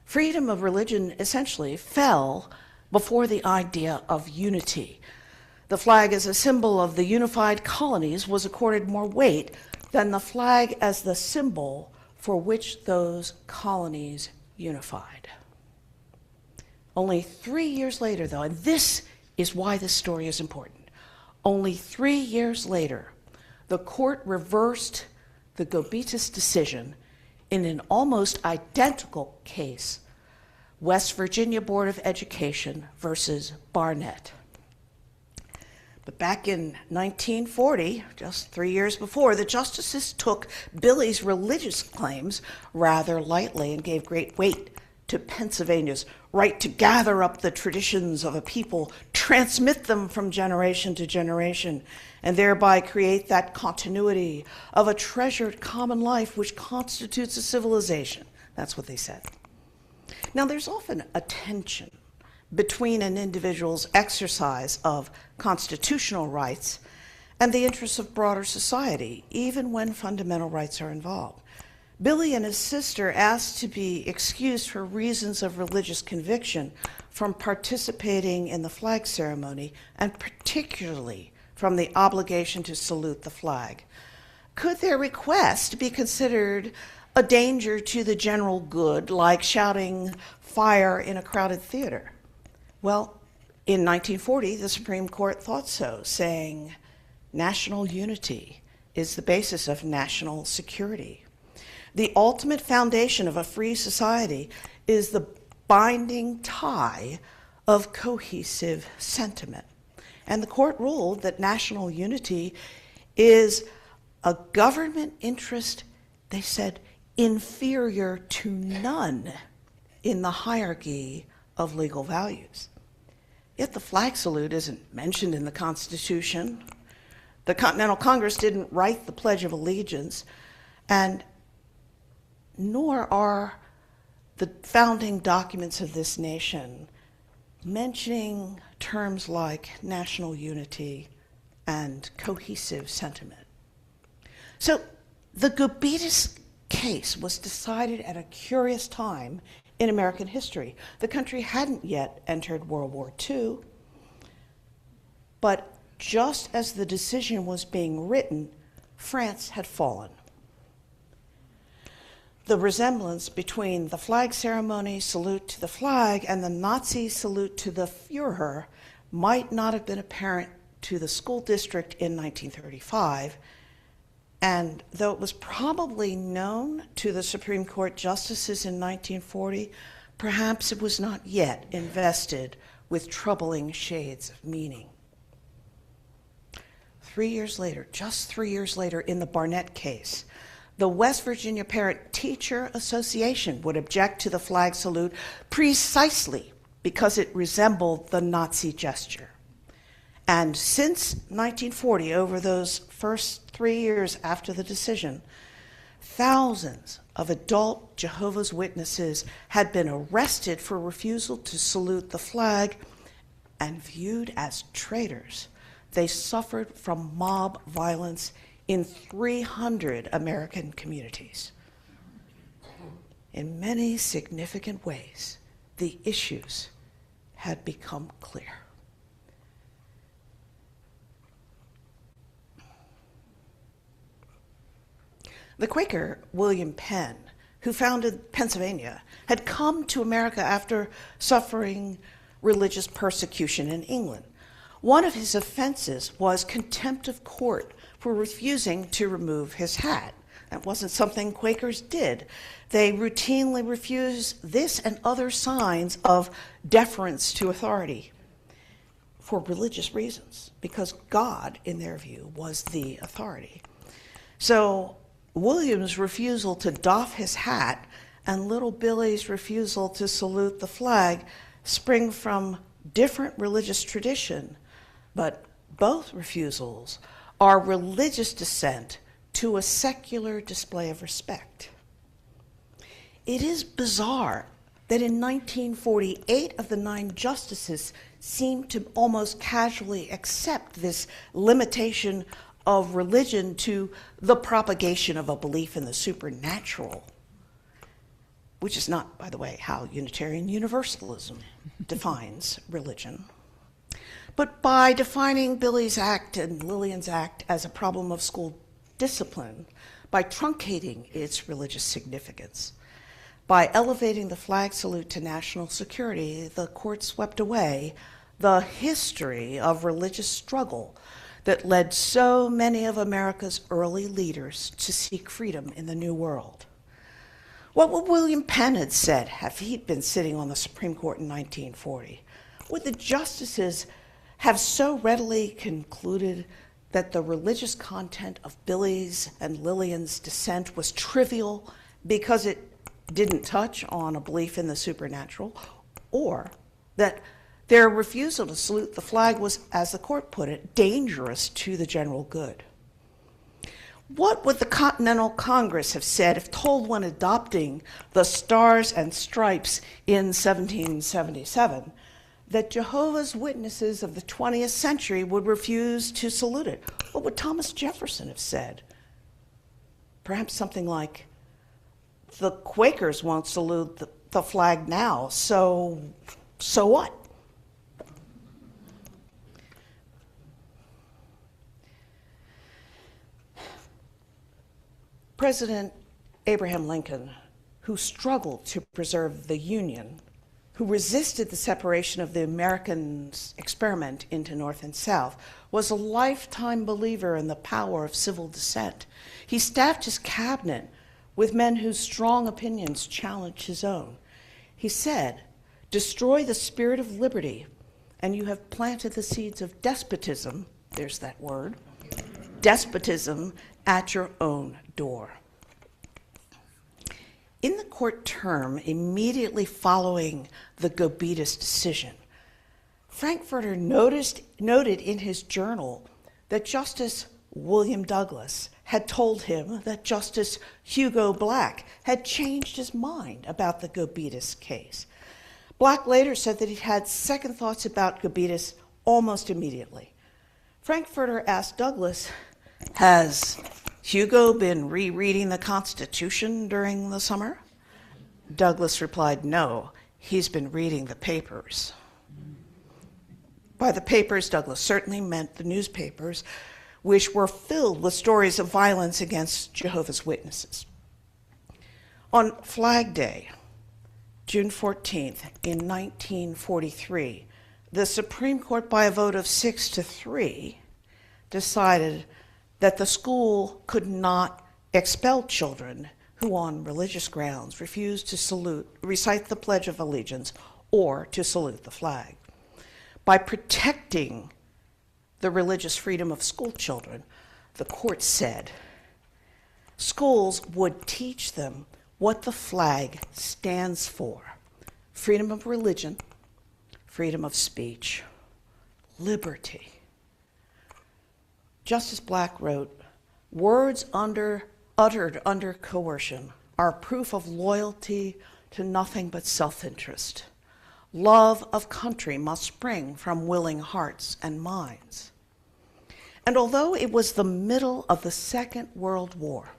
Freedom of religion essentially fell before the idea of unity. The flag as a symbol of the unified colonies was accorded more weight than the flag as the symbol for which those colonies unified. Only 3 years later, though, and this is why this story is important, only 3 years later, the court reversed the Gobetis decision in an almost identical case, West Virginia Board of Education versus Barnett. But back in 1940, just 3 years before, the justices took Billy's religious claims rather lightly and gave great weight to Pennsylvania's right to gather up the traditions of a people, transmit them from generation to generation, and thereby create that continuity of a treasured common life which constitutes a civilization. That's what they said. Now, there's often a tension between an individual's exercise of constitutional rights and the interests of broader society, even when fundamental rights are involved. Billy and his sister asked to be excused for reasons of religious conviction from participating in the flag ceremony, and particularly from the obligation to salute the flag. Could their request be considered a danger to the general good, like shouting fire in a crowded theater? Well, in 1940, the Supreme Court thought so, saying national unity is the basis of national security. The ultimate foundation of a free society is the binding tie of cohesive sentiment. And the court ruled that national unity is a government interest, they said, inferior to none in the hierarchy of legal values. Yet the flag salute isn't mentioned in the Constitution. The Continental Congress didn't write the Pledge of Allegiance, and nor are the founding documents of this nation mentioning terms like national unity and cohesive sentiment. So the Gobetis case was decided at a curious time in American history. The country hadn't yet entered World War II, but just as the decision was being written, France had fallen. The resemblance between the flag ceremony, salute to the flag, and the Nazi salute to the Führer might not have been apparent to the school district in 1935, and though it was probably known to the Supreme Court justices in 1940, perhaps it was not yet invested with troubling shades of meaning. 3 years later, just 3 years later, in the Barnett case, the West Virginia Parent-Teacher Association would object to the flag salute precisely because it resembled the Nazi gesture. And since 1940, over those first 3 years after the decision, thousands of adult Jehovah's Witnesses had been arrested for refusal to salute the flag and viewed as traitors. They suffered from mob violence in 300 American communities. In many significant ways, the issues had become clear. The Quaker William Penn, who founded Pennsylvania, had come to America after suffering religious persecution in England. One of his offenses was contempt of court for refusing to remove his hat. That wasn't something Quakers did. They routinely refused this and other signs of deference to authority. for religious reasons, because God, in their view, was the authority. So William's refusal to doff his hat and little Billy's refusal to salute the flag spring from different religious tradition, but both refusals are religious dissent to a secular display of respect. It is bizarre that in 1940, 8 of the 9 justices seemed to almost casually accept this limitation of religion to the propagation of a belief in the supernatural, which is not, by the way, how Unitarian Universalism defines religion. But by defining Billy's act and Lillian's act as a problem of school discipline, by truncating its religious significance, by elevating the flag salute to national security, the court swept away the history of religious struggle that led so many of America's early leaders to seek freedom in the New World. What would William Penn have said if he'd been sitting on the Supreme Court in 1940? Would the justices have so readily concluded that the religious content of Billy's and Lillian's dissent was trivial because it didn't touch on a belief in the supernatural, or that their refusal to salute the flag was, as the court put it, dangerous to the general good? What would the Continental Congress have said if told when adopting the Stars and Stripes in 1777 that Jehovah's Witnesses of the 20th century would refuse to salute it? What would Thomas Jefferson have said? Perhaps something like, the Quakers won't salute the flag now, so what? President Abraham Lincoln, who struggled to preserve the Union, who resisted the separation of the Americans' experiment into North and South, was a lifetime believer in the power of civil dissent. He staffed his cabinet with men whose strong opinions challenged his own. He said, "Destroy the spirit of liberty, and you have planted the seeds of despotism," there's that word, despotism at your own door. In the court term immediately following the Gobetis decision, Frankfurter noted in his journal that Justice William Douglas had told him that Justice Hugo Black had changed his mind about the Gobetis case. Black later said that he had second thoughts about Gobetis almost immediately. Frankfurter asked Douglas, "Has Hugo been rereading the Constitution during the summer?" Douglas replied, "No, he's been reading the papers." By the papers, Douglas certainly meant the newspapers, which were filled with stories of violence against Jehovah's Witnesses. On Flag Day, June 14th, in 1943, the Supreme Court, by a vote of 6-3, decided that the school could not expel children who, on religious grounds, refused to recite the Pledge of Allegiance or to salute the flag. By protecting the religious freedom of school children, the court said schools would teach them what the flag stands for: freedom of religion, freedom of speech, liberty. Justice Black wrote, "Words uttered under coercion are proof of loyalty to nothing but self-interest. Love of country must spring from willing hearts and minds." And although it was the middle of the Second World War,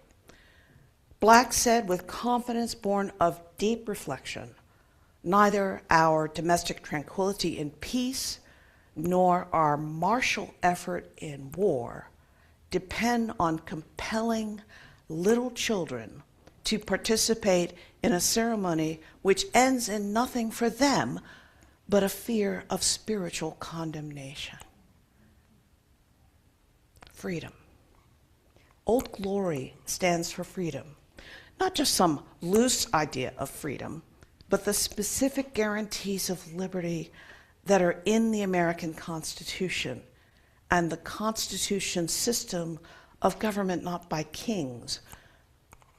Black said with confidence born of deep reflection, "Neither our domestic tranquility in peace nor our martial effort in war depend on compelling little children to participate in a ceremony which ends in nothing for them but a fear of spiritual condemnation." Freedom. Old Glory stands for freedom, not just some loose idea of freedom, but the specific guarantees of liberty that are in the American Constitution and the Constitution system of government not by kings,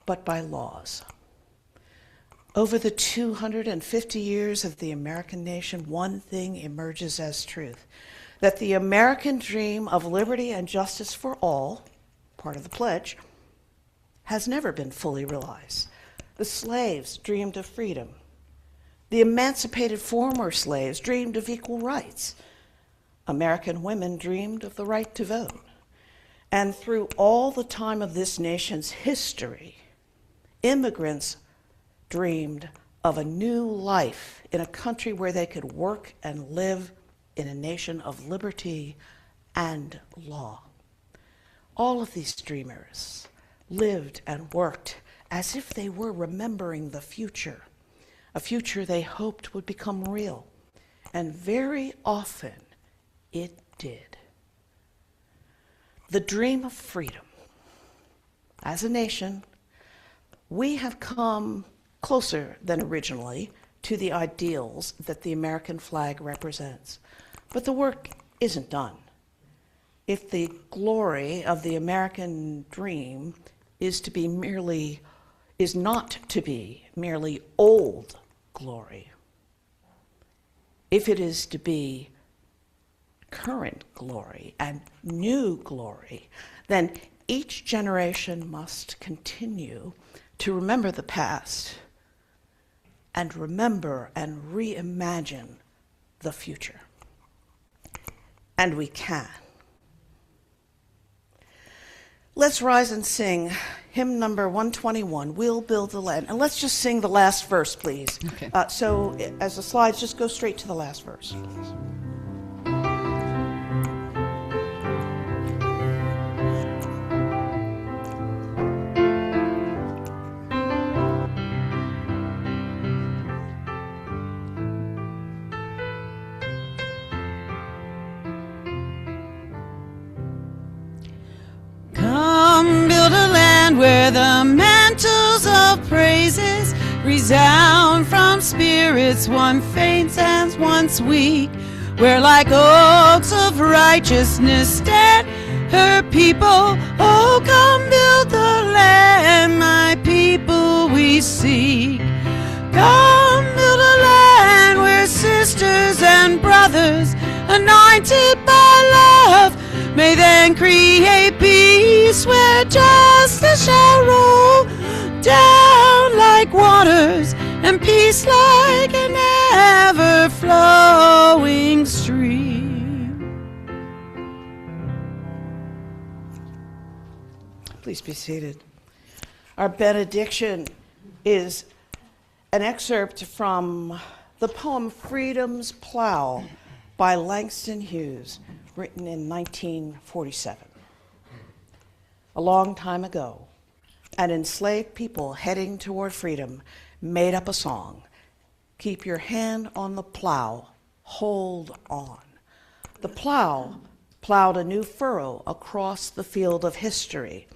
but by laws. Over the 250 years of the American nation, one thing emerges as truth, that the American dream of liberty and justice for all, part of the pledge, has never been fully realized. The slaves dreamed of freedom. The emancipated former slaves dreamed of equal rights. American women dreamed of the right to vote. And through all the time of this nation's history, immigrants dreamed of a new life in a country where they could work and live in a nation of liberty and law. All of these dreamers lived and worked as if they were remembering the future, a future they hoped would become real. And very often it did. The dream of freedom. As a nation, we have come closer than originally to the ideals that the American flag represents. But the work isn't done. If the glory of the American dream is not to be merely old glory, if it is to be current glory and new glory, then each generation must continue to remember the past and remember and reimagine the future. And we can. Let's rise and sing hymn number 121, We'll Build the Land. And let's just sing the last verse, please. Okay. So as the slides, just go straight to the last verse, please. Come build a land where the mantles of praises resound from spirits one faint and once weak, where like oaks of righteousness stand her people. Oh, come build the land, my people we seek. Come build a land where sisters and brothers anointed by love may then create peace, where justice shall roll down like waters and peace like an ever-flowing stream. Please be seated. Our benediction is an excerpt from the poem Freedom's Plow by Langston Hughes, written in 1947. A long time ago, an enslaved people heading toward freedom made up a song. Keep your hand on the plow, hold on. The plow plowed a new furrow across the field of history.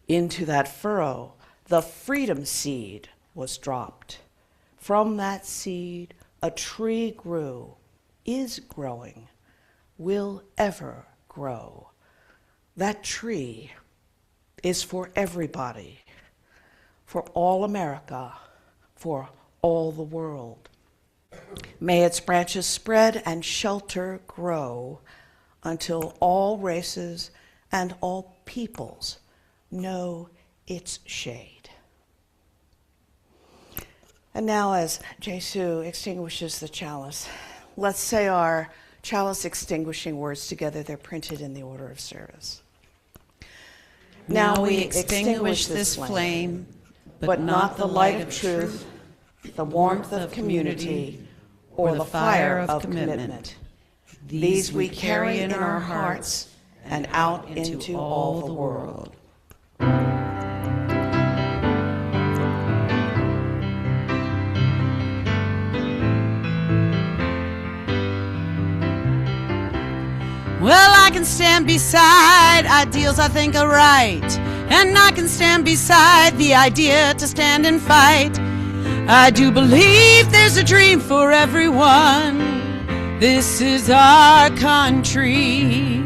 Into that furrow, the freedom seed was dropped. From that seed, a tree grew, is growing, will ever grow. That tree is for everybody, for all America, for all the world. May its branches spread and shelter grow until all races and all peoples know its shade. And now, as Jesu extinguishes the chalice, let's say our chalice extinguishing words together. They're printed in the order of service. Now we extinguish this flame, but not the light of truth, the warmth of community, or the fire of commitment. These we carry in our hearts and out into all the world. Well, I can stand beside ideals I think are right, and I can stand beside the idea to stand and fight. I do believe there's a dream for everyone, This is our country.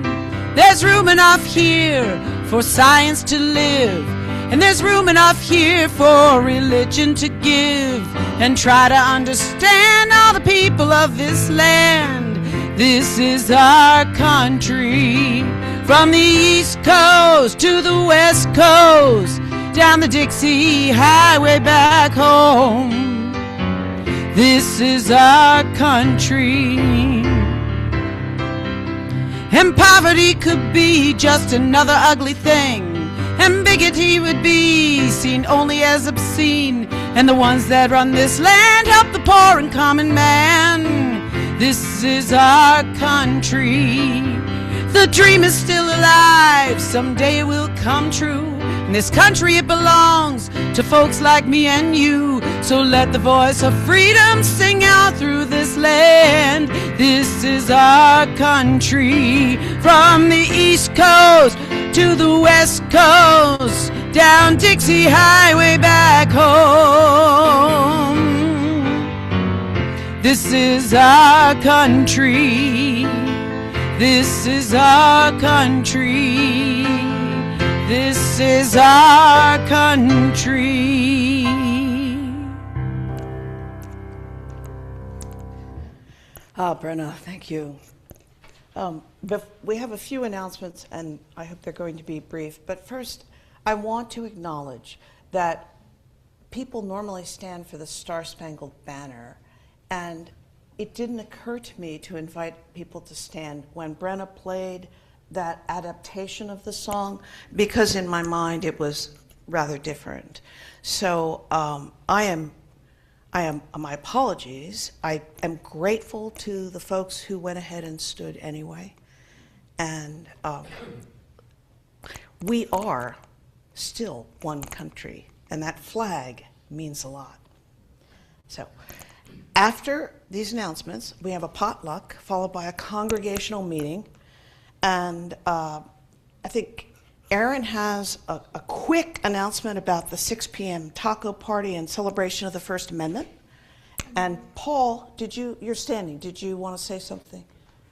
There's room enough here for science to live, and there's room enough here for religion to give, and try to understand all the people of this land. This is our country. From the East Coast to the West Coast, down the Dixie Highway back home. This is our country. And poverty could be just another ugly thing, and bigotry would be seen only as obscene, and the ones that run this land help the poor and common man. This is our country. The dream is still alive, someday it will come true. In this country it belongs to folks like me and you. So let the voice of freedom sing out through this land. This is our country. From the East Coast to the West Coast, down Dixie Highway back home. This is our country. This is our country. This is our country. Brenna, thank you. We have a few announcements, and I hope they're going to be brief. But first, I want to acknowledge that people normally stand for the Star-Spangled Banner, and it didn't occur to me to invite people to stand when Brenna played that adaptation of the song, because in my mind it was rather different. So my apologies. I am grateful to the folks who went ahead and stood anyway. And we are still one country, and that flag means a lot. So after these announcements, we have a potluck followed by a congregational meeting. And I think Aaron has a quick announcement about the 6 p.m. taco party and celebration of the First Amendment. And Paul, you're standing. Did you want to say something?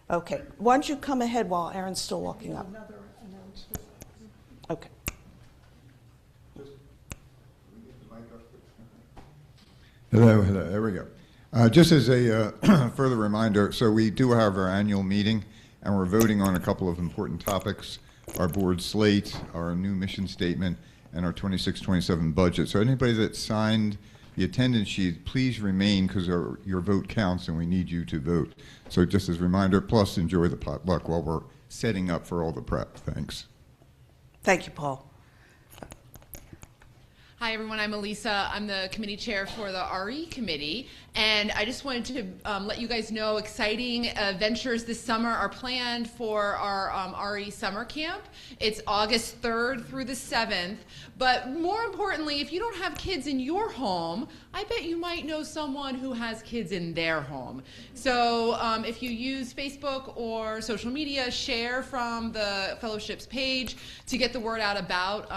Okay. Why don't you come ahead while Aaron's still walking up? Another announcement. Okay. Hello, there we go. Just as a further reminder, so we do have our annual meeting, and we're voting on a couple of important topics: our board slate, our new mission statement, and our 26-27 budget. So anybody that signed the attendance sheet, please remain, because your vote counts and we need you to vote. So just as a reminder, plus enjoy the potluck while we're setting up for all the prep. Thanks. Thank you, Paul. Hi everyone, I'm Elisa. I'm the committee chair for the RE committee, and I just wanted to let you guys know exciting ventures this summer are planned for our RE summer camp. It's August 3rd through the 7th, but more importantly, if you don't have kids in your home, I bet you might know someone who has kids in their home. So if you use Facebook or social media, share from the fellowship's page to get the word out about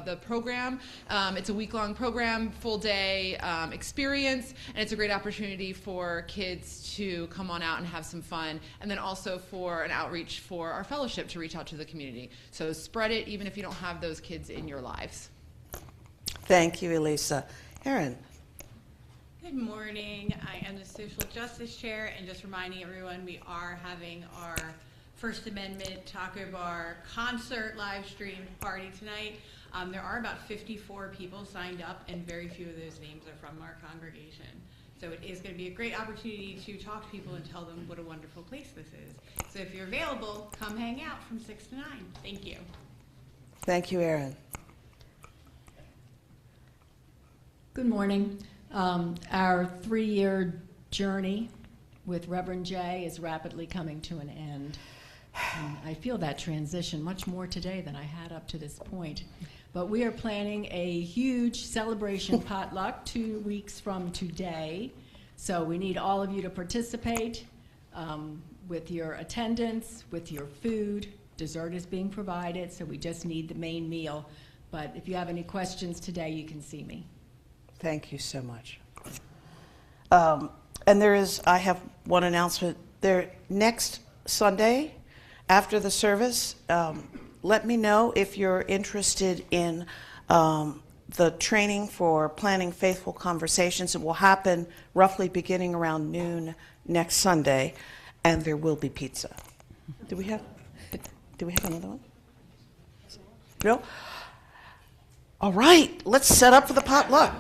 the program. It's a week-long program, full-day experience, and it's a great opportunity for kids to come on out and have some fun, and then also for an outreach for our fellowship to reach out to the community. So spread it even if you don't have those kids in your lives. Thank you, Elisa. Aaron. Good morning. I am the Social Justice Chair, and just reminding everyone we are having our First Amendment Taco Bar concert live stream party tonight. There are about 54 people signed up, and very few of those names are from our congregation. So it is going to be a great opportunity to talk to people and tell them what a wonderful place this is. So if you're available, come hang out from 6 to 9. Thank you. Thank you, Aaron. Good morning. Our 3-year journey with Reverend Jay is rapidly coming to an end. I feel that transition much more today than I had up to this point. But we are planning a huge celebration potluck 2 weeks from today. So we need all of you to participate with your attendance, with your food. Dessert is being provided, so we just need the main meal. But if you have any questions today, you can see me. Thank you so much. And I have one announcement There next Sunday after the service, let me know if you're interested in the training for planning faithful conversations. It will happen roughly beginning around noon next Sunday, and there will be pizza. Do we have another one? No? All right, let's set up for the potluck.